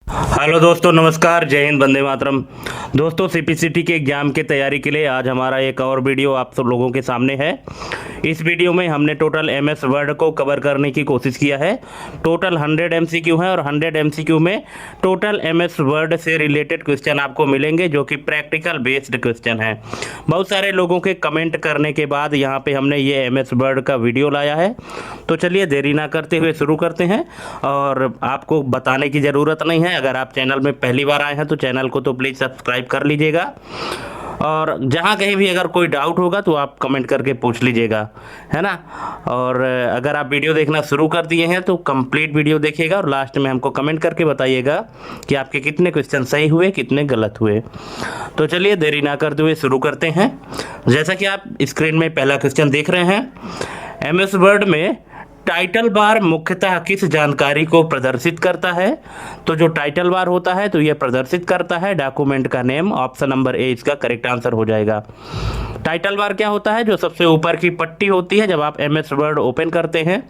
Hello दोस्तों, नमस्कार, जय हिंद, वंदे मातरम। दोस्तों, सीपीसीटी के एग्जाम की तैयारी के लिए आज हमारा एक और वीडियो आप सब लोगों के सामने है। इस वीडियो में हमने टोटल एमएस वर्ड को कवर करने की कोशिश किया है। टोटल 100 एमसीक्यू है और 100 एमसीक्यू में टोटल एमएस वर्ड से रिलेटेड क्वेश्चन आपको मिलेंगे जो कि प्रैक्टिकल बेस्ड क्वेश्चन है। बहुत सारे लोगों के कमेंट करने के बाद यहाँ पे हमने ये एमएस वर्ड का वीडियो लाया है। तो चलिए देरी ना करते हुए शुरू करते हैं। और आपको बताने की ज़रूरत नहीं है, अगर आप चैनल में पहली बार आए हैं तो चैनल को तो प्लीज़ सब्सक्राइब कर लीजिएगा। और जहाँ कहीं भी अगर कोई डाउट होगा तो आप कमेंट करके पूछ लीजिएगा, है ना। और अगर आप वीडियो देखना शुरू कर दिए हैं तो कंप्लीट वीडियो देखिएगा और लास्ट में हमको कमेंट करके बताइएगा कि आपके कितने क्वेश्चन सही हुए, कितने गलत हुए। तो चलिए देरी ना करते हुए शुरू करते हैं। जैसा कि आप स्क्रीन में पहला क्वेश्चन देख रहे हैं, एमएस वर्ड में टाइटल बार मुख्यतः किस जानकारी को प्रदर्शित करता है। तो जो टाइटल बार होता है तो यह प्रदर्शित करता है डॉक्यूमेंट का नेम। ऑप्शन नंबर ए इसका करेक्ट आंसर हो जाएगा। टाइटल बार क्या होता है? जो सबसे ऊपर की पट्टी होती है, जब आप एमएस वर्ड ओपन करते हैं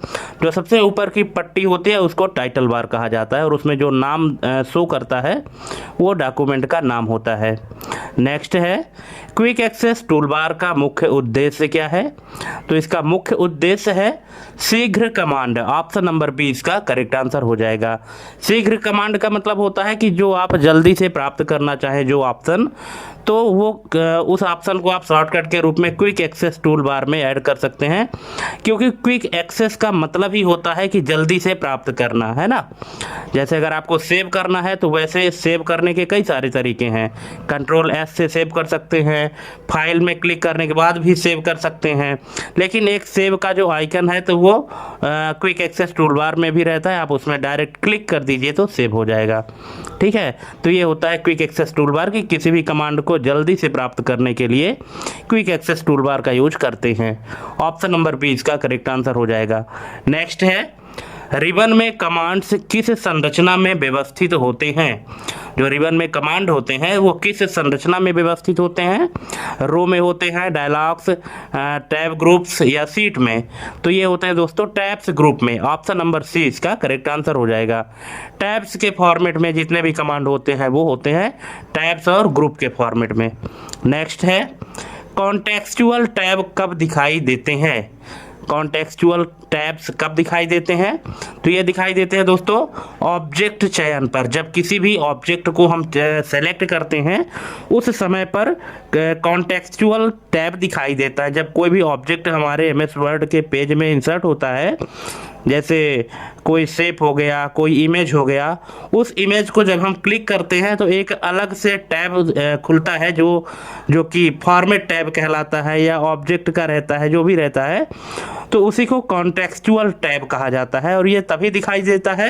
जो सबसे ऊपर की पट्टी होती है उसको टाइटल बार कहा जाता है और उसमें जो नाम शो करता है वो डॉक्यूमेंट का नाम होता है। नेक्स्ट है, क्विक एक्सेस टूल बार का मुख्य उद्देश्य क्या है। तो इसका मुख्य उद्देश्य है शीघ्र कमांड। ऑप्शन नंबर बी इसका करेक्ट आंसर हो जाएगा। शीघ्र कमांड का मतलब होता है कि जो आप जल्दी से प्राप्त करना चाहें जो ऑप्शन, तो वो उस ऑप्शन को आप शॉर्टकट के रूप में क्विक एक्सेस टूल बार में ऐड कर सकते हैं, क्योंकि क्विक एक्सेस का मतलब ही होता है कि जल्दी से प्राप्त करना, है ना। जैसे अगर आपको सेव करना है तो वैसे सेव करने के कई सारे तरीके हैं। कंट्रोल एस से सेव कर सकते हैं, फाइल में क्लिक करने के बाद भी सेव कर सकते हैं, लेकिन एक सेव का जो आइकन है तो वो क्विक एक्सेस टूल बार में भी रहता है। आप उसमें डायरेक्ट क्लिक कर दीजिए तो सेव हो जाएगा, ठीक है। तो ये होता है क्विक एक्सेस टूल बार की किसी भी कमांड को जल्दी से प्राप्त करने के लिए क्विक एक्सेस टूल बार का यूज करते हैं। ऑप्शन नंबर बी इसका करेक्ट आंसर हो जाएगा। नेक्स्ट है, रिबन में कमांड्स किस संरचना में व्यवस्थित होते हैं। जो रिबन में कमांड होते हैं वो किस संरचना में व्यवस्थित होते हैं? रो में होते हैं, डायलॉग्स, टैब ग्रुप्स या सीट में। तो ये होते हैं दोस्तों टैब्स ग्रुप में। ऑप्शन नंबर सी इसका करेक्ट आंसर हो जाएगा। टैब्स के फॉर्मेट में जितने भी कमांड होते हैं वो होते हैं टैब्स और ग्रुप के फॉर्मेट में। नेक्स्ट है, कॉन्टेक्सचुअल टैब कब दिखाई देते हैं। कॉन्टेक्सचुअल टैब्स कब दिखाई देते हैं? तो ये दिखाई देते हैं दोस्तों ऑब्जेक्ट चयन पर। जब किसी भी ऑब्जेक्ट को हम सेलेक्ट करते हैं उस समय पर कॉन्टेक्सचुअल टैब दिखाई देता है। जब कोई भी ऑब्जेक्ट हमारे एमएस वर्ड के पेज में इंसर्ट होता है, जैसे कोई शेप हो गया, कोई इमेज हो गया, उस इमेज को जब हम क्लिक करते हैं तो एक अलग से टैब खुलता है जो कि फॉर्मेट टैब कहलाता है या ऑब्जेक्ट का रहता है, जो भी रहता है, तो उसी को कॉन्टेक्सचुअल टैब कहा जाता है। और ये तभी दिखाई देता है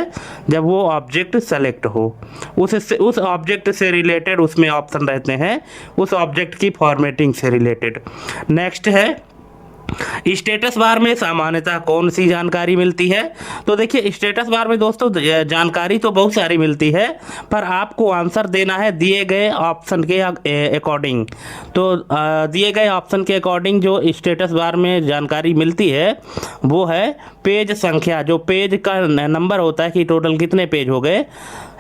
जब वो ऑब्जेक्ट सेलेक्ट हो, उस ऑब्जेक्ट से रिलेटेड उसमें ऑप्शन रहते हैं, उस ऑब्जेक्ट की फॉर्मेटिंग से रिलेटेड। नेक्स्ट है, स्टेटस बार में सामान्यतः कौन सी जानकारी मिलती है। तो देखिए स्टेटस बार में दोस्तों जानकारी तो बहुत सारी मिलती है, पर आपको आंसर देना है दिए गए ऑप्शन के अकॉर्डिंग। तो दिए गए ऑप्शन के अकॉर्डिंग जो स्टेटस बार में जानकारी मिलती है वो है पेज संख्या। जो पेज का नंबर होता है कि टोटल कितने पेज हो गए,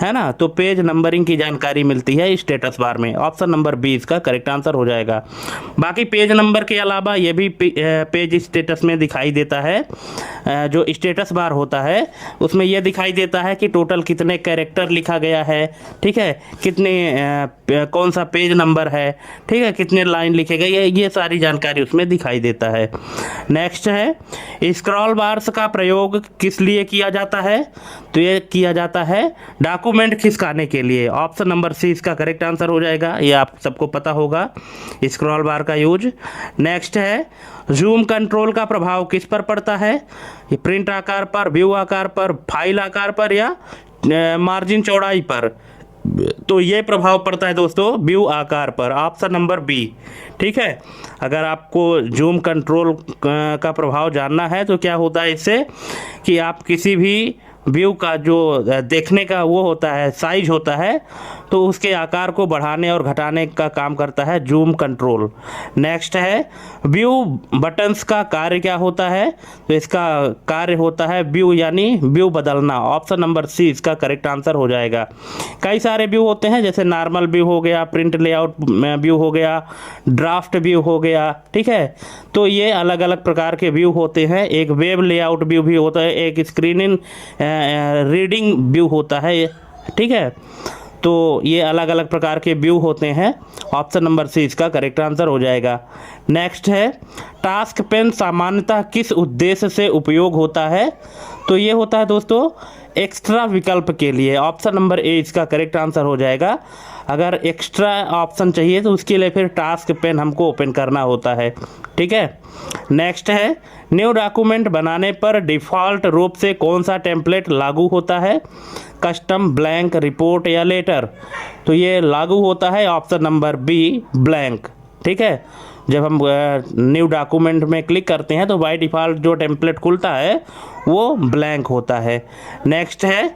है ना, तो पेज नंबरिंग की जानकारी मिलती है स्टेटस बार में। ऑप्शन नंबर बी इसका करेक्ट आंसर हो जाएगा। बाकी पेज नंबर के अलावा ये भी पेज स्टेटस में दिखाई देता है। जो स्टेटस बार होता है उसमें यह दिखाई देता है कि टोटल कितने कैरेक्टर लिखा गया है, ठीक है, कितने कौन सा पेज नंबर है, ठीक है, कितने लाइन लिखे गए, ये सारी जानकारी उसमें दिखाई देता है। नेक्स्ट है, स्क्रॉल बार्स का प्रयोग किस लिए किया जाता है। तो ये किया जाता है डॉक्यूमेंट खिसकाने के लिए। ऑप्शन नंबर सी इसका करेक्ट आंसर हो जाएगा। ये आप सबको पता होगा स्क्रॉल बार का यूज। नेक्स्ट है, जूम कंट्रोल का प्रभाव किस पर पड़ता है। ये प्रिंट आकार पर, व्यू आकार पर, फाइल आकार पर या मार्जिन चौड़ाई पर। तो ये प्रभाव पड़ता है दोस्तों व्यू आकार पर। ऑप्शन नंबर बी, ठीक है। अगर आपको जूम कंट्रोल का प्रभाव जानना है तो क्या होता है इससे कि आप किसी भी व्यू का जो देखने का वो होता है साइज होता है, तो उसके आकार को बढ़ाने और घटाने का काम करता है जूम कंट्रोल। नेक्स्ट है व्यू बटन्स का कार्य क्या होता है, तो इसका कार्य होता है व्यू यानी व्यू बदलना। ऑप्शन नंबर सी इसका करेक्ट आंसर हो जाएगा। कई सारे व्यू होते हैं, जैसे नॉर्मल व्यू हो गया, प्रिंट लेआउट व्यू हो गया, ड्राफ्ट व्यू हो गया, ठीक है। तो ये अलग अलग प्रकार के व्यू होते हैं। एक वेब लेआउट व्यू भी होता है, एक स्क्रीनिंग रीडिंग व्यू होता है, ठीक है। तो ये अलग अलग प्रकार के व्यू होते हैं। ऑप्शन नंबर सी इसका करेक्ट आंसर हो जाएगा। नेक्स्ट है टास्क पेन सामान्यतः किस उद्देश्य से उपयोग होता है, तो ये होता है दोस्तों एक्स्ट्रा विकल्प के लिए। ऑप्शन नंबर ए इसका करेक्ट आंसर हो जाएगा। अगर एक्स्ट्रा ऑप्शन चाहिए तो उसके लिए फिर टास्क पेन हमको ओपन करना होता है, ठीक है। नेक्स्ट है न्यू डॉक्यूमेंट बनाने पर डिफ़ॉल्ट रूप से कौन सा टेम्पलेट लागू होता है, कस्टम, ब्लैंक, रिपोर्ट या लेटर, तो ये लागू होता है ऑप्शन नंबर बी ब्लैंक, ठीक है। जब हम न्यू डॉक्यूमेंट में क्लिक करते हैं तो बाय डिफ़ॉल्ट जो टेम्पलेट खुलता है वो ब्लैंक होता है। नेक्स्ट है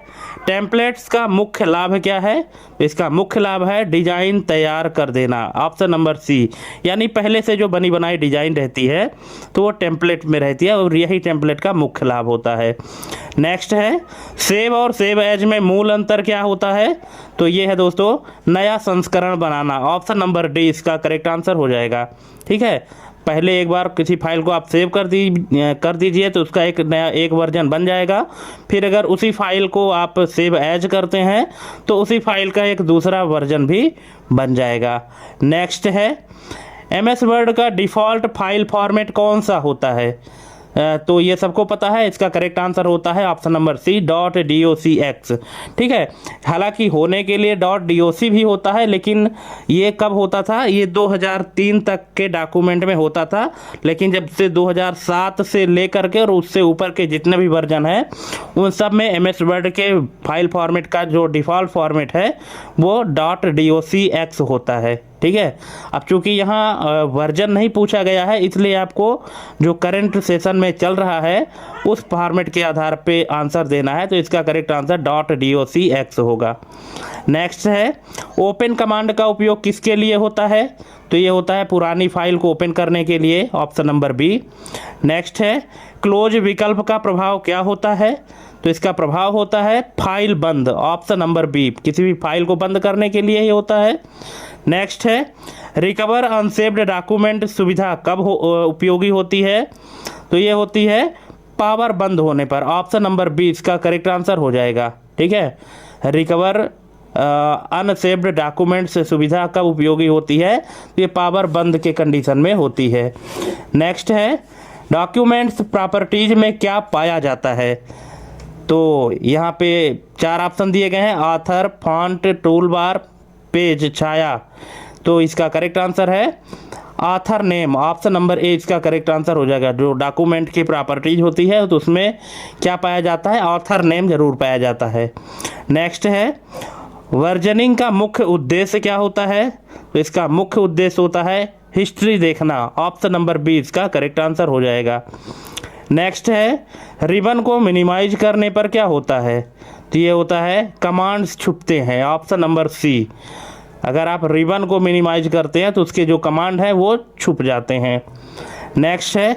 टेम्पलेट्स का मुख्य लाभ क्या है, इसका मुख्य लाभ है डिज़ाइन तैयार कर देना। ऑप्शन नंबर सी, यानी पहले से जो बनी बनाई डिज़ाइन रहती है तो वो टेम्पलेट में रहती है और यही टेम्पलेट का मुख्य लाभ होता है। नेक्स्ट है सेव और सेव एज में मूल अंतर क्या होता है, तो ये है दोस्तों नया संस्करण बनाना। ऑप्शन नंबर डी इसका करेक्ट आंसर हो जाएगा, ठीक है। पहले एक बार किसी फाइल को आप सेव कर दीजिए तो उसका एक वर्जन बन जाएगा। फिर अगर उसी फाइल को आप सेव एज करते हैं तो उसी फाइल का एक दूसरा वर्जन भी बन जाएगा। नेक्स्ट है MS वर्ड का डिफ़ॉल्ट फाइल फॉर्मेट कौन सा होता है, तो ये सबको पता है। इसका करेक्ट आंसर होता है ऑप्शन नंबर सी .docx, ठीक है। हालांकि होने के लिए .doc भी होता है, लेकिन ये कब होता था, ये 2003 तक के डॉक्यूमेंट में होता था। लेकिन जब से 2007 से लेकर के और उससे ऊपर के जितने भी वर्जन हैं उन सब में MS वर्ड के फाइल फॉर्मेट का जो डिफ़ॉल्ट फॉर्मेट है वो .docx होता है, ठीक है। अब चूंकि यहाँ वर्जन नहीं पूछा गया है इसलिए आपको जो करंट सेशन में चल रहा है उस फॉर्मेट के आधार पे आंसर देना है, तो इसका करेक्ट आंसर .docx होगा। नेक्स्ट है ओपन कमांड का उपयोग किसके लिए होता है, तो ये होता है पुरानी फाइल को ओपन करने के लिए। Option number B. नेक्स्ट है क्लोज विकल्प का प्रभाव क्या होता है, तो इसका प्रभाव होता है फाइल बंद। ऑप्शन नंबर बी, किसी भी फाइल को बंद करने के लिए ही होता है। नेक्स्ट है रिकवर अनसेव्ड डॉक्यूमेंट सुविधा कब उपयोगी होती है, तो ये होती है पावर बंद होने पर। ऑप्शन नंबर बी इसका करेक्ट आंसर हो जाएगा, ठीक है। रिकवर अनसेव्ड डॉक्यूमेंट से सुविधा कब उपयोगी होती है, तो ये पावर बंद के कंडीशन में होती है। नेक्स्ट है डॉक्यूमेंट्स प्रॉपर्टीज में क्या पाया जाता है, तो यहाँ पे 4 ऑप्शन दिए गए हैं, author, font, tool bar, page, छाया, तो इसका करेक्ट आंसर है author name. Option number A इसका करेक्ट आंसर हो जाएगा। जो डॉक्यूमेंट की प्रॉपर्टीज होती है तो उसमें क्या पाया जाता है, ऑथर नेम जरूर पाया जाता है। नेक्स्ट है वर्जनिंग का मुख्य उद्देश्य क्या होता है, तो इसका मुख्य उद्देश्य होता है हिस्ट्री देखना। ऑप्शन नंबर बी इसका करेक्ट आंसर हो जाएगा। नेक्स्ट है रिबन को मिनिमाइज करने पर क्या होता है, तो ये होता है कमांड्स छुपते हैं। ऑप्शन नंबर सी, अगर आप रिबन को मिनिमाइज करते हैं तो उसके जो कमांड है वो छुप जाते हैं। नेक्स्ट है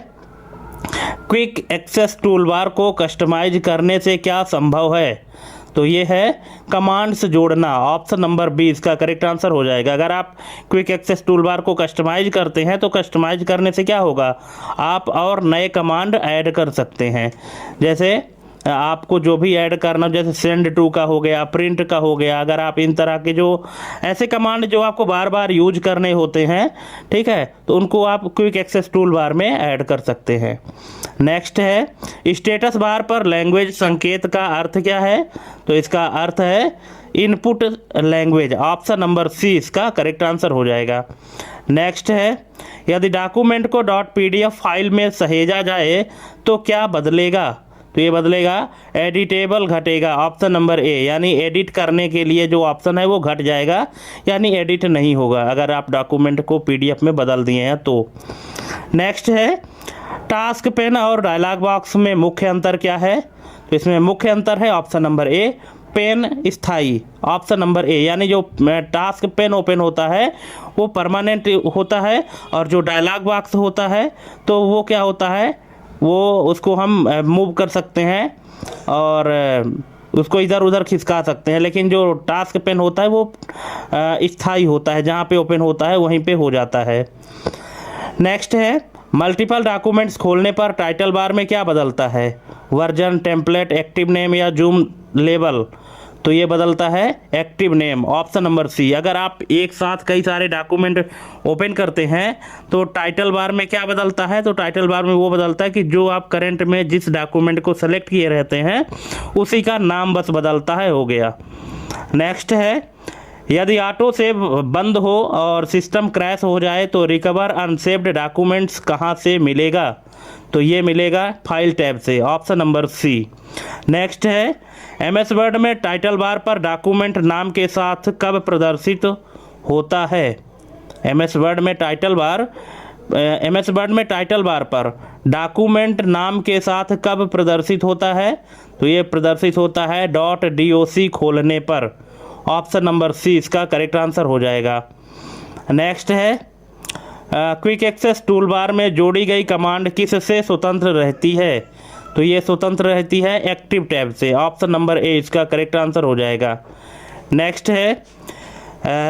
क्विक एक्सेस टूलबार को कस्टमाइज करने से क्या संभव है, तो ये है कमांड्स जोड़ना। ऑप्शन नंबर बी इसका करेक्ट आंसर हो जाएगा। अगर आप क्विक एक्सेस टूलबार को कस्टमाइज करते हैं तो कस्टमाइज करने से क्या होगा, आप और नए कमांड ऐड कर सकते हैं। जैसे आपको जो भी ऐड करना, जैसे सेंड टू का हो गया, प्रिंट का हो गया, अगर आप इन तरह के जो ऐसे कमांड जो आपको बार बार यूज करने होते हैं, ठीक है, तो उनको आप क्विक एक्सेस टूल बार में ऐड कर सकते हैं। नेक्स्ट है स्टेटस बार पर लैंग्वेज संकेत का अर्थ क्या है, तो इसका अर्थ है input language. Option number C इसका करेक्ट आंसर हो जाएगा। नेक्स्ट है यदि डॉक्यूमेंट को .pdf फाइल में सहेजा जाए तो क्या बदलेगा, तो ये बदलेगा एडिटेबल घटेगा। ऑप्शन नंबर ए, यानी एडिट करने के लिए जो ऑप्शन है वो घट जाएगा, यानी एडिट नहीं होगा अगर आप डॉक्यूमेंट को PDF में बदल दिए हैं तो। नेक्स्ट है टास्क पेन और डायलॉग बॉक्स में मुख्य अंतर क्या है, तो इसमें मुख्य अंतर है ऑप्शन नंबर ए, पेन स्थाई। ऑप्शन नंबर ए, यानी जो टास्क पेन ओपन होता है वो परमानेंट होता है, और जो डायलॉग बॉक्स होता है तो वो क्या होता है, वो उसको हम मूव कर सकते हैं और उसको इधर उधर खिसका सकते हैं। लेकिन जो टास्क पेन होता है वो स्थाई होता है, जहाँ पे ओपन होता है वहीं पे हो जाता है। नेक्स्ट है, मल्टीपल डॉक्यूमेंट्स खोलने पर टाइटल बार में क्या बदलता है, वर्जन, टेम्पलेट, एक्टिव नेम या जूम लेबल। तो ये बदलता है active name, option number C. अगर आप एक साथ कई सारे डॉक्यूमेंट ओपन करते हैं तो टाइटल बार में क्या बदलता है, तो टाइटल बार में वो बदलता है कि जो आप करंट में जिस डॉक्यूमेंट को सेलेक्ट किए रहते हैं उसी का नाम बस बदलता है, हो गया। नेक्स्ट है, यदि ऑटो सेव बंद हो और सिस्टम क्रैश हो जाए तो रिकवर अनसेव्ड डॉक्यूमेंट्स कहाँ से मिलेगा, तो ये मिलेगा फाइल टैब से, ऑप्शन नंबर सी। नेक्स्ट है, एमएस वर्ड में टाइटल बार पर डॉक्यूमेंट नाम के साथ कब प्रदर्शित होता है। एमएस वर्ड में टाइटल बार पर डॉक्यूमेंट नाम के साथ कब प्रदर्शित होता है, तो ये प्रदर्शित होता है .doc खोलने पर, ऑप्शन नंबर सी इसका करेक्ट आंसर हो जाएगा। नेक्स्ट है, क्विक एक्सेस टूल बार में जोड़ी गई कमांड किससे स्वतंत्र रहती है, तो ये स्वतंत्र रहती है एक्टिव टैब से, ऑप्शन नंबर ए इसका करेक्ट आंसर हो जाएगा। नेक्स्ट है,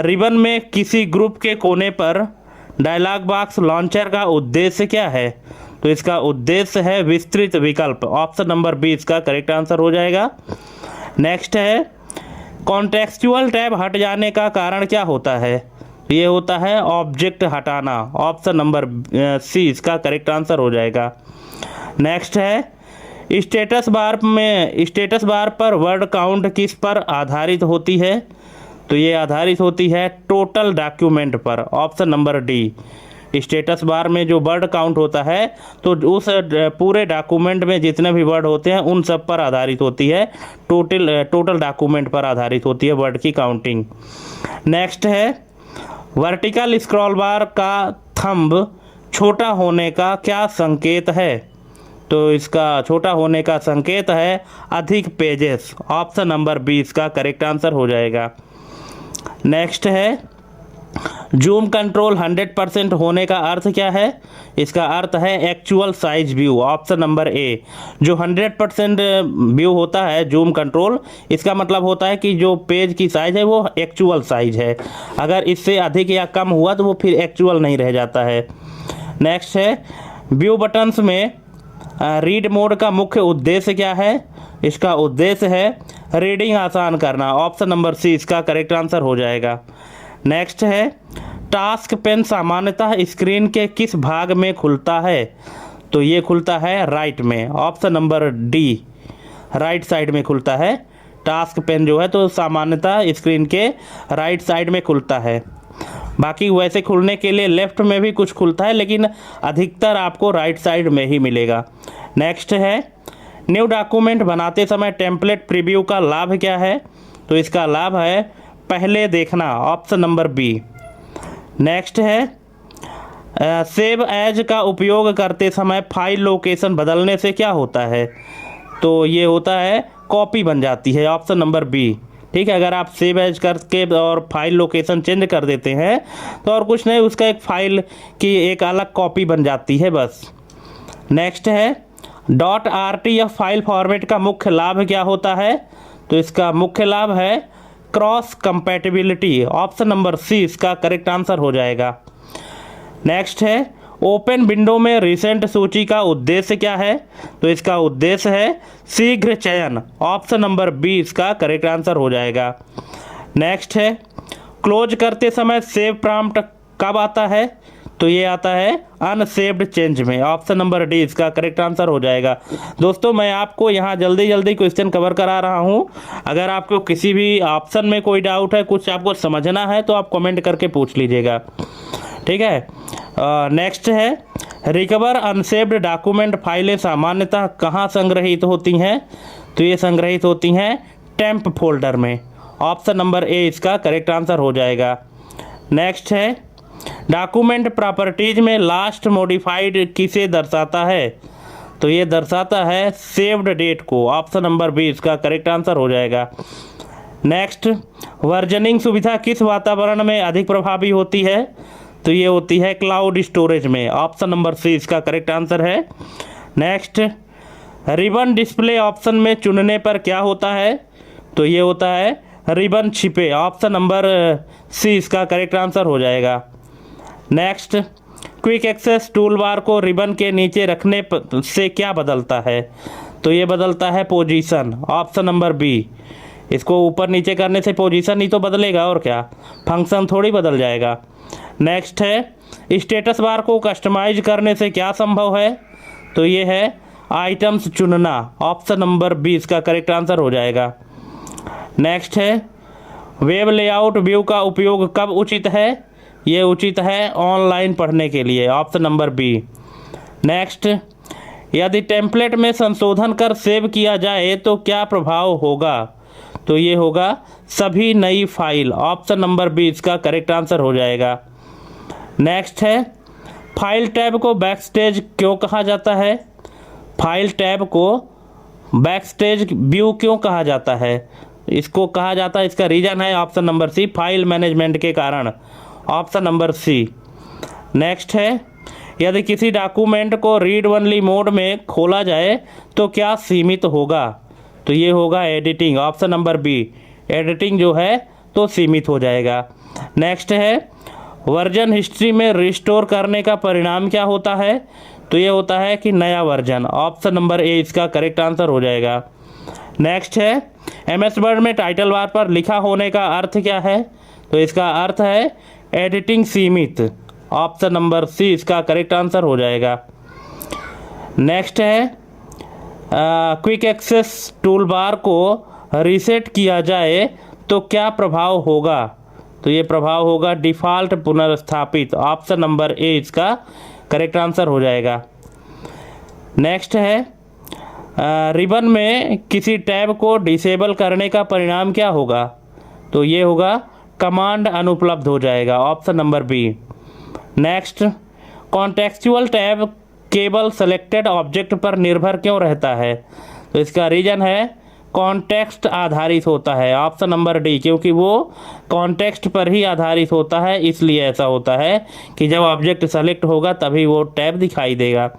रिबन में किसी ग्रुप के कोने पर डायलॉग बॉक्स लॉन्चर का उद्देश्य क्या है, तो इसका उद्देश्य है विस्तृत विकल्प, ऑप्शन नंबर बी इसका करेक्ट आंसर हो जाएगा। नेक्स्ट है, कॉन्टेक्सचुअल टैब हट जाने का कारण क्या होता है, ये होता है ऑब्जेक्ट हटाना, ऑप्शन नंबर सी इसका करेक्ट आंसर हो जाएगा। नेक्स्ट है, स्टेटस बार पर वर्ड काउंट किस पर आधारित होती है, तो ये आधारित होती है टोटल डॉक्यूमेंट पर, option number D. Status bar में जो वर्ड काउंट होता है तो उस पूरे डॉक्यूमेंट में जितने भी वर्ड होते हैं उन सब पर आधारित होती है, टोटल डॉक्यूमेंट पर आधारित होती है वर्ड की काउंटिंग। नेक्स्ट है, वर्टिकल स्क्रॉल बार का थंब छोटा होने का क्या संकेत है, तो इसका छोटा होने का संकेत है अधिक पेजेस, ऑप्शन नंबर बी इसका करेक्ट आंसर हो जाएगा। नेक्स्ट है, जूम कंट्रोल 100% होने का अर्थ क्या है, इसका अर्थ है actual size view, option number ए। जो 100% व्यू होता है जूम कंट्रोल, इसका मतलब होता है कि जो पेज की साइज है वो एक्चुअल साइज है, अगर इससे अधिक या कम हुआ तो वो फिर एक्चुअल नहीं रह जाता है। नेक्स्ट है, व्यू बटन्स में रीड मोड का मुख्य उद्देश्य क्या है, इसका उद्देश्य है रीडिंग आसान करना, ऑप्शन नंबर सी इसका करेक्ट आंसर हो जाएगा। नेक्स्ट है, टास्क पेन सामान्यतः स्क्रीन के किस भाग में खुलता है, तो ये खुलता है राइट में, option number D, right side में खुलता है। टास्क पेन जो है तो सामान्यतः स्क्रीन के राइट साइड में खुलता है, बाकी वैसे खुलने के लिए लेफ्ट में भी कुछ खुलता है लेकिन अधिकतर आपको राइट साइड में ही मिलेगा। नेक्स्ट है, न्यू डॉक्यूमेंट बनाते समय टेम्पलेट प्रीव्यू का लाभ क्या है, तो इसका लाभ है पहले देखना, ऑप्शन नंबर बी। नेक्स्ट है, सेव एज का उपयोग करते समय फाइल लोकेशन बदलने से क्या होता है, तो ये होता है कॉपी बन जाती है, ऑप्शन नंबर बी। ठीक है, अगर आप सेव एज करके और फाइल लोकेशन चेंज कर देते हैं तो और कुछ नहीं, उसका एक फाइल की एक अलग कॉपी बन जाती है बस। नेक्स्ट है, .rtf फाइल फॉर्मेट का मुख्य लाभ क्या होता है, तो इसका मुख्य लाभ है cross compatibility, option number C इसका करेक्ट आंसर हो जाएगा। नेक्स्ट है, ओपन विंडो में रिसेंट सूची का उद्देश्य क्या है, तो इसका उद्देश्य है शीघ्र चयन, ऑप्शन नंबर बी इसका करेक्ट आंसर हो जाएगा। नेक्स्ट है, क्लोज करते समय सेव प्रॉम्प्ट कब आता है, तो ये आता है अनसेव्ड चेंज में, ऑप्शन नंबर डी इसका करेक्ट आंसर हो जाएगा। दोस्तों मैं आपको यहाँ जल्दी जल्दी क्वेश्चन कवर करा रहा हूँ, अगर आपको किसी भी ऑप्शन में कोई डाउट है, कुछ आपको समझना है तो आप कमेंट करके पूछ लीजिएगा, ठीक है। नेक्स्ट है, रिकवर अनसेव्ड डॉक्यूमेंट फाइलें सामान्यतः कहाँ संग्रहित होती हैं, तो ये संग्रहित होती हैं टेम्प फोल्डर में, ऑप्शन नंबर ए इसका करेक्ट आंसर हो जाएगा। नेक्स्ट है, डॉक्यूमेंट प्रॉपर्टीज में लास्ट मॉडिफाइड किसे दर्शाता है, तो ये दर्शाता है सेव्ड डेट को। ऑप्शन नंबर बी इसका करेक्ट आंसर हो जाएगा। नेक्स्ट, वर्जनिंग सुविधा किस वातावरण में अधिक प्रभावी होती है? तो ये होती है क्लाउड स्टोरेज में। ऑप्शन नंबर सी इसका करेक्ट आंसर है। नेक्स्ट, रिबन डिस्प्ले ऑप्शन में चुनने पर क्या होता है? तो ये होता है रिबन छिपे। ऑप्शन नंबर सी इसका करेक्ट आंसर हो जाएगा। Next, quick access tool bar को रिबन के नीचे रखने से क्या बदलता है? तो ये बदलता है पोजीशन। Option number B. इसको ऊपर नीचे करने से पोजीशन ही तो बदलेगा, और क्या, फंक्शन थोड़ी बदल जाएगा। नेक्स्ट है, स्टेटस बार को कस्टमाइज करने से क्या संभव है? तो ये है आइटम्स चुनना। ऑप्शन नंबर बी इसका करेक्ट आंसर हो जाएगा। नेक्स्ट है, वेब लेआउट व्यू का उपयोग कब उचित है? ये उचित है ऑनलाइन पढ़ने के लिए। Option number B. नेक्स्ट, यदि टेम्पलेट में संशोधन कर सेव किया जाए तो क्या प्रभाव होगा? तो ये होगा सभी नई फाइल। ऑप्शन नंबर बी इसका करेक्ट आंसर हो जाएगा। नेक्स्ट है, फाइल टैब को बैकस्टेज क्यों कहा जाता है? फाइल टैब को बैकस्टेज व्यू क्यों कहा जाता है? इसको कहा जाता है, इसका रीज़न है option number C, file management के कारण। Option number C. नेक्स्ट है, यदि किसी डॉक्यूमेंट को रीड ओनली मोड में खोला जाए तो क्या सीमित होगा? तो ये होगा editing. Option number B, editing जो है तो सीमित हो जाएगा। नेक्स्ट है, वर्जन हिस्ट्री में रिस्टोर करने का परिणाम क्या होता है? तो ये होता है कि नया वर्जन। ऑप्शन नंबर ए इसका करेक्ट आंसर हो जाएगा। नेक्स्ट है, एमएस वर्ड में टाइटल बार पर लिखा होने का अर्थ क्या है? तो इसका अर्थ है एडिटिंग सीमित। ऑप्शन नंबर सी इसका करेक्ट आंसर हो जाएगा। नेक्स्ट है, क्विक एक्सेस टूल बार को रीसेट किया जाए तो क्या प्रभाव होगा? तो ये प्रभाव होगा डिफ़ॉल्ट पुनर्स्थापित। ऑप्शन नंबर ए इसका करेक्ट आंसर हो जाएगा। नेक्स्ट है, रिबन में किसी टैब को डिसेबल करने का परिणाम क्या होगा? तो ये होगा कमांड अनुपलब्ध हो जाएगा। Option number B. Next, contextual tab केवल सेलेक्टेड ऑब्जेक्ट पर निर्भर क्यों रहता है? तो इसका रीज़न है कॉन्टेक्स्ट आधारित होता है। ऑप्शन नंबर डी, क्योंकि वो कॉन्टेक्स्ट पर ही आधारित होता है, इसलिए ऐसा होता है कि जब ऑब्जेक्ट सेलेक्ट होगा तभी वो टैब दिखाई देगा।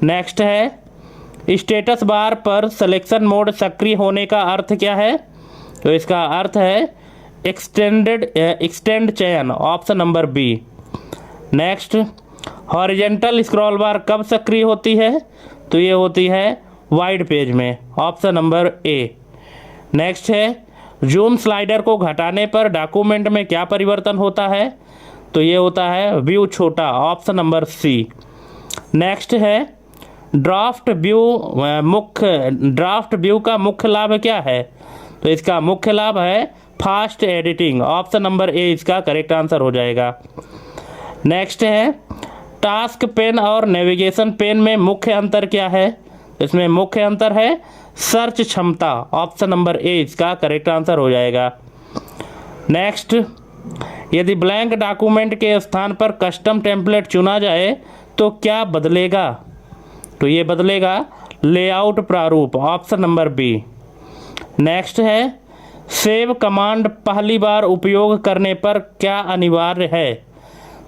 नेक्स्ट है, स्टेटस बार पर सिलेक्शन मोड सक्रिय होने का अर्थ क्या है? तो इसका अर्थ है एक्सटेंड चयन। Option number B. Next, horizontal scroll bar कब सक्रिय होती है? तो ये होती है वाइड पेज में। Option number A. नेक्स्ट है, जूम स्लाइडर को घटाने पर डॉक्यूमेंट में क्या परिवर्तन होता है? तो ये होता है व्यू छोटा। Option number C. नेक्स्ट है, ड्राफ्ट व्यू का मुख्य लाभ क्या है? तो इसका मुख्य लाभ है fast editing. Option number A इसका करेक्ट आंसर हो जाएगा। नेक्स्ट है, टास्क पेन और नेविगेशन पेन में मुख्य अंतर क्या है? इसमें मुख्य अंतर है सर्च क्षमता। ऑप्शन नंबर ए इसका करेक्ट आंसर हो जाएगा। नेक्स्ट, यदि ब्लैंक डॉक्यूमेंट के स्थान पर कस्टम टेम्पलेट चुना जाए तो क्या बदलेगा? तो ये बदलेगा लेआउट प्रारूप। Option number B. नेक्स्ट है, सेव कमांड पहली बार उपयोग करने पर क्या अनिवार्य है?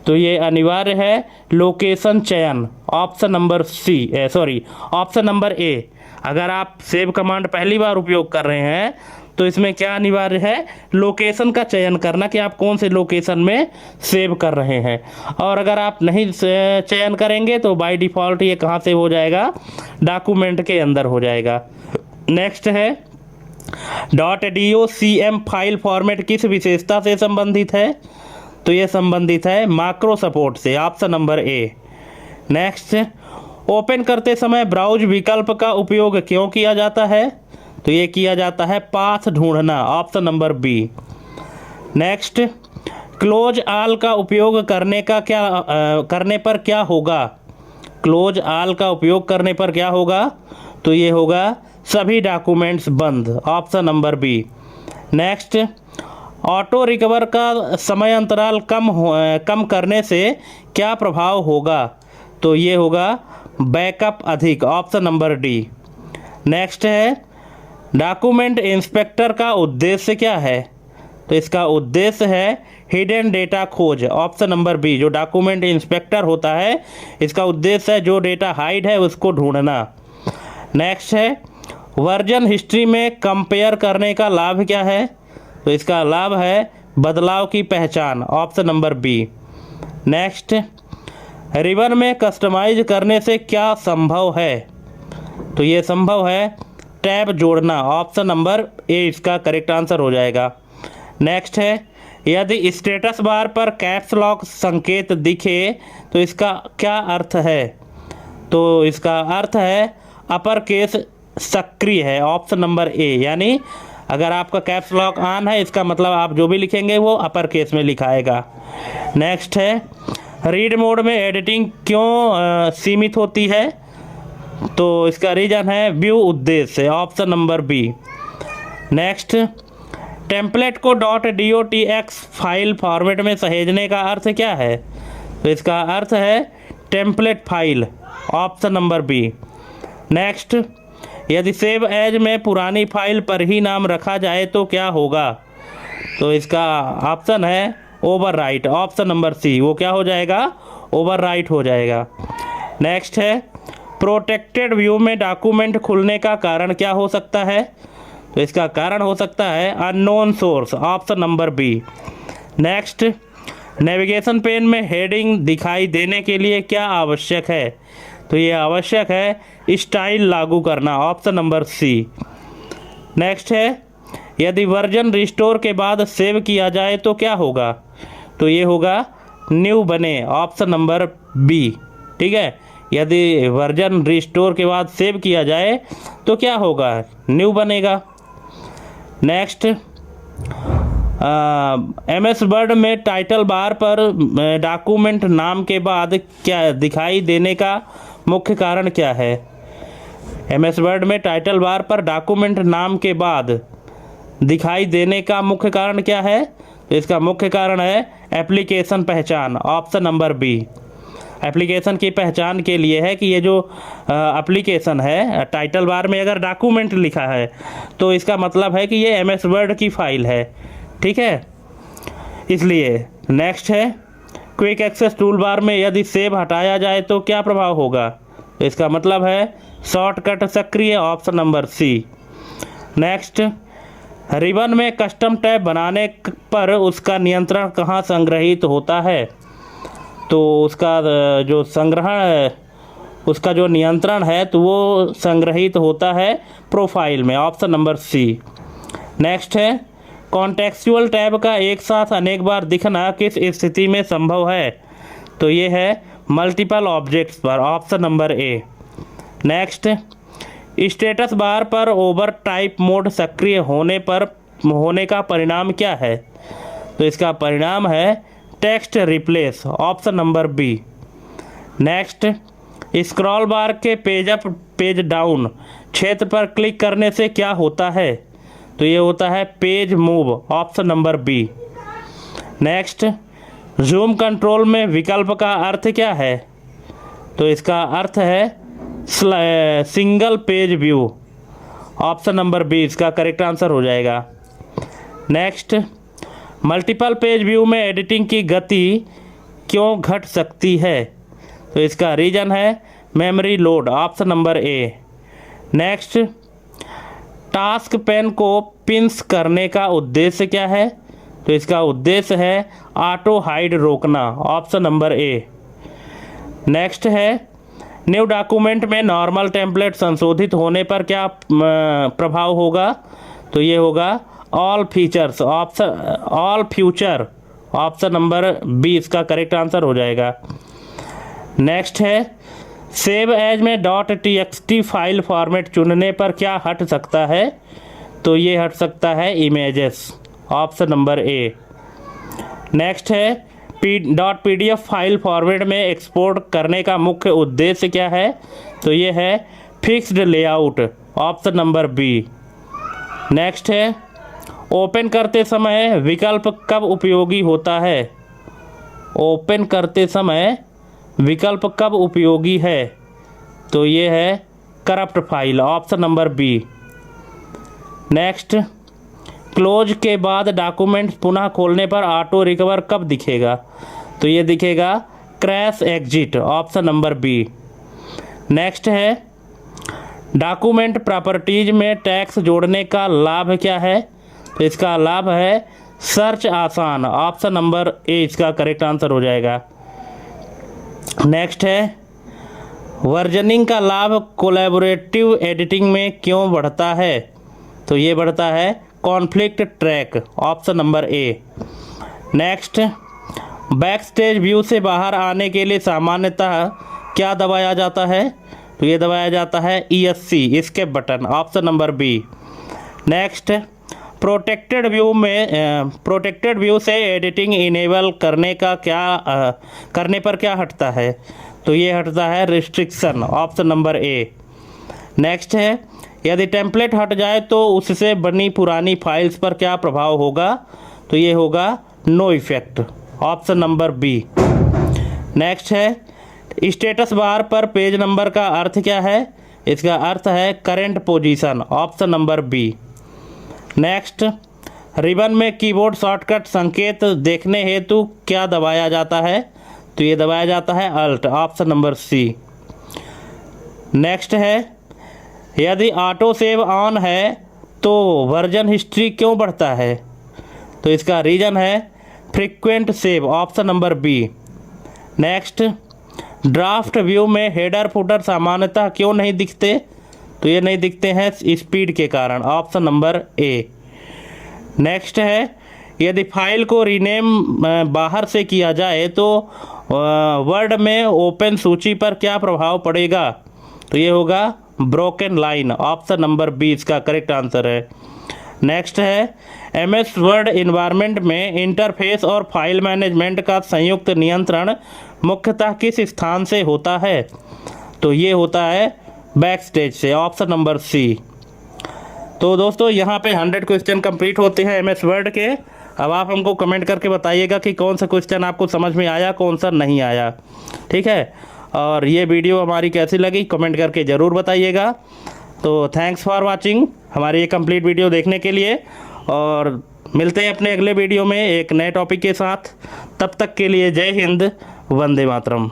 तो ये अनिवार्य है लोकेशन चयन। ऑप्शन नंबर ऑप्शन नंबर ए। अगर आप सेव कमांड पहली बार उपयोग कर रहे हैं तो इसमें क्या अनिवार्य है? लोकेशन का चयन करना कि आप कौन से लोकेशन में सेव कर रहे हैं। और अगर आप नहीं चयन करेंगे तो बाय डिफ़ॉल्ट ये कहाँ से हो जाएगा? डॉक्यूमेंट के अंदर हो जाएगा। नेक्स्ट है, .docm फाइल फॉर्मेट किस विशेषता से संबंधित है? तो ये संबंधित है मैक्रो सपोर्ट से। Option number A. Next, open करते समय ब्राउज विकल्प का उपयोग क्यों किया जाता है? तो ये किया जाता है पाथ ढूंढना। Option number B. Next, close all का उपयोग करने पर क्या होगा? क्लोज ऑल का उपयोग करने पर क्या होगा? तो ये होगा सभी डॉक्यूमेंट्स बंद। Option number B. Next, auto recover का समय अंतराल कम करने से क्या प्रभाव होगा? तो ये होगा बैकअप अधिक, ऑप्शन नंबर डी। नेक्स्ट है डॉक्यूमेंट इंस्पेक्टर का उद्देश्य क्या है? तो इसका उद्देश्य है हिडन डेटा खोज, ऑप्शन नंबर बी। जो डॉक्यूमेंट इंस्पेक्टर होता है इसका उद्देश्य है जो डेटा हाइड है उसको ढूंढना। नेक्स्ट है वर्जन हिस्ट्री में कंपेयर करने का लाभ क्या है? तो इसका लाभ है बदलाव की पहचान, option number B. Next ribbon में कस्टमाइज करने से क्या संभव है? तो ये संभव है टैब जोड़ना, ऑप्शन नंबर ए इसका करेक्ट आंसर हो जाएगा। नेक्स्ट है यदि स्टेटस बार पर कैप्स लॉक संकेत दिखे तो इसका क्या अर्थ है? तो इसका अर्थ है अपर केस सक्रिय है, ऑप्शन नंबर ए। यानी अगर आपका कैप्स लॉक ऑन है इसका मतलब आप जो भी लिखेंगे वो अपर केस में लिखाएगा। नेक्स्ट है रीड मोड में एडिटिंग क्यों सीमित होती है? तो इसका रीजन है व्यू उद्देश्य, option number B. Next template को .docx फाइल फॉर्मेट में सहेजने का अर्थ क्या है? तो इसका अर्थ है template file, option number B. Next यदि सेव एज में पुरानी फाइल पर ही नाम रखा जाए तो क्या होगा? तो इसका ऑप्शन है ओवरराइट, ऑप्शन नंबर सी। वो क्या हो जाएगा? ओवरराइट हो जाएगा। नेक्स्ट है प्रोटेक्टेड व्यू में डॉक्यूमेंट खुलने का कारण क्या हो सकता है? तो इसका कारण हो सकता है unknown source, option number B. Next navigation pane में हेडिंग दिखाई देने के लिए क्या आवश्यक है? तो ये आवश्यक है स्टाइल लागू करना, ऑप्शन नंबर सी। नेक्स्ट है यदि वर्जन रिस्टोर के बाद सेव किया जाए तो क्या होगा? तो ये होगा न्यू बने, ऑप्शन नंबर बी। ठीक है, यदि वर्जन रिस्टोर के बाद सेव किया जाए तो क्या होगा? न्यू बनेगा। नेक्स्ट MS वर्ड में टाइटल बार पर डॉक्यूमेंट नाम के बाद क्या दिखाई देने का मुख्य कारण क्या है? MS वर्ड में टाइटल बार पर डॉक्यूमेंट नाम के बाद दिखाई देने का मुख्य कारण क्या है? तो इसका मुख्य कारण है एप्लीकेशन पहचान, ऑप्शन नंबर बी। एप्लीकेशन की पहचान के लिए है कि ये जो एप्लीकेशन है टाइटल बार में अगर डॉक्यूमेंट लिखा है तो इसका मतलब है कि ये MS वर्ड की फाइल है। ठीक है, इसलिए। नेक्स्ट है क्विक एक्सेस टूल बार में यदि सेव हटाया जाए तो क्या प्रभाव होगा? तो इसका मतलब है शॉर्टकट सक्रिय, option number C. Next ribbon में कस्टम टैब बनाने पर उसका नियंत्रण कहाँ संग्रहित होता है? तो उसका जो संग्रहण है, उसका जो नियंत्रण है तो वो संग्रहित होता है प्रोफाइल में, ऑप्शन नंबर सी। नेक्स्ट है कॉन्टेक्चुअल टैब का एक साथ अनेक बार दिखना किस स्थिति में संभव है? तो ये है मल्टीपल ऑब्जेक्ट्स पर, option number A. Next status bar पर ओवर टाइप मोड सक्रिय होने का परिणाम क्या है? तो इसका परिणाम है text replace, option number B. Next scroll bar के पेज अप पेज डाउन क्षेत्र पर क्लिक करने से क्या होता है? तो ये होता है page move, option number B. Next zoom control में विकल्प का अर्थ क्या है? तो इसका अर्थ है single page view, option number B इसका करेक्ट आंसर हो जाएगा। नेक्स्ट मल्टीपल पेज व्यू में एडिटिंग की गति क्यों घट सकती है? तो इसका रीजन है memory load, option number A. Next task pane को पिंस करने का उद्देश्य क्या है? तो इसका उद्देश्य है ऑटो हाइड रोकना, ऑप्शन नंबर ए। नेक्स्ट है न्यू डॉक्यूमेंट में नॉर्मल टेम्पलेट संशोधित होने पर क्या प्रभाव होगा? तो ये होगा all features, all future, option number B इसका करेक्ट आंसर हो जाएगा। नेक्स्ट है सेव एज में .txt फाइल फॉर्मेट चुनने पर क्या हट सकता है? तो ये हट सकता है images, option number A. Next है .pdf फाइल फॉर्मेट में एक्सपोर्ट करने का मुख्य उद्देश्य क्या है? तो ये है fixed layout, option number B. Next है ओपन करते समय विकल्प कब उपयोगी होता है? ओपन करते समय विकल्प कब उपयोगी है? तो ये है corrupt file, option number B. Next, close के बाद डॉक्यूमेंट पुनः खोलने पर ऑटो रिकवर कब दिखेगा? तो ये दिखेगा crash exit, option number B. Next है, डॉक्यूमेंट प्रॉपर्टीज में टैक्स जोड़ने का लाभ क्या है? तो इसका लाभ है सर्च आसान, ऑप्शन नंबर ए इसका करेक्ट आंसर हो जाएगा। नेक्स्ट है, वर्जनिंग का लाभ कोलैबोरेटिव एडिटिंग में क्यों बढ़ता है? तो ये बढ़ता है conflict track, option number A. Next, backstage view से बाहर आने के लिए सामान्यतः क्या दबाया जाता है? तो ये दबाया जाता है ESC इसके button, option number B. Next, protected view से एडिटिंग इनेबल करने पर क्या हटता है? तो ये हटता है restriction, option number A. Next है, यदि टेम्पलेट हट जाए तो उससे बनी पुरानी फाइल्स पर क्या प्रभाव होगा? तो ये होगा no effect, option number B. Next है, स्टेटस बार पर पेज नंबर का अर्थ क्या है? इसका अर्थ है current position, option number B. Next, ribbon में कीबोर्ड शॉर्टकट संकेत देखने हेतु क्या दबाया जाता है? तो ये दबाया जाता है alt, option number C. Next है, यदि ऑटो सेव ऑन है तो वर्जन हिस्ट्री क्यों बढ़ता है? तो इसका रीज़न है frequent save, option number B. Next, draft view में हेडर फुटर सामान्यतः क्यों नहीं दिखते? तो ये नहीं दिखते हैं स्पीड के कारण, ऑप्शन नंबर ए। नेक्स्ट है, यदि फाइल को रीनेम बाहर से किया जाए तो वर्ड में ओपन सूची पर क्या प्रभाव पड़ेगा? तो ये होगा broken line, option number B इसका करेक्ट आंसर है। नेक्स्ट है, MS वर्ड इन्वायरमेंट में इंटरफेस और फाइल मैनेजमेंट का संयुक्त नियंत्रण मुख्यतः किस स्थान से होता है? तो ये होता है बैकस्टेज से, ऑप्शन नंबर सी। तो दोस्तों यहाँ पे 100 क्वेश्चन कंप्लीट होते हैं MS वर्ड के। अब आप हमको कमेंट करके बताइएगा कि कौन सा क्वेश्चन आपको समझ में आया, कौन सा नहीं आया, ठीक है। और ये वीडियो हमारी कैसी लगी कमेंट करके ज़रूर बताइएगा। तो थैंक्स फॉर वाचिंग हमारी ये कंप्लीट वीडियो देखने के लिए, और मिलते हैं अपने अगले वीडियो में एक नए टॉपिक के साथ। तब तक के लिए जय हिंद, वंदे मातरम।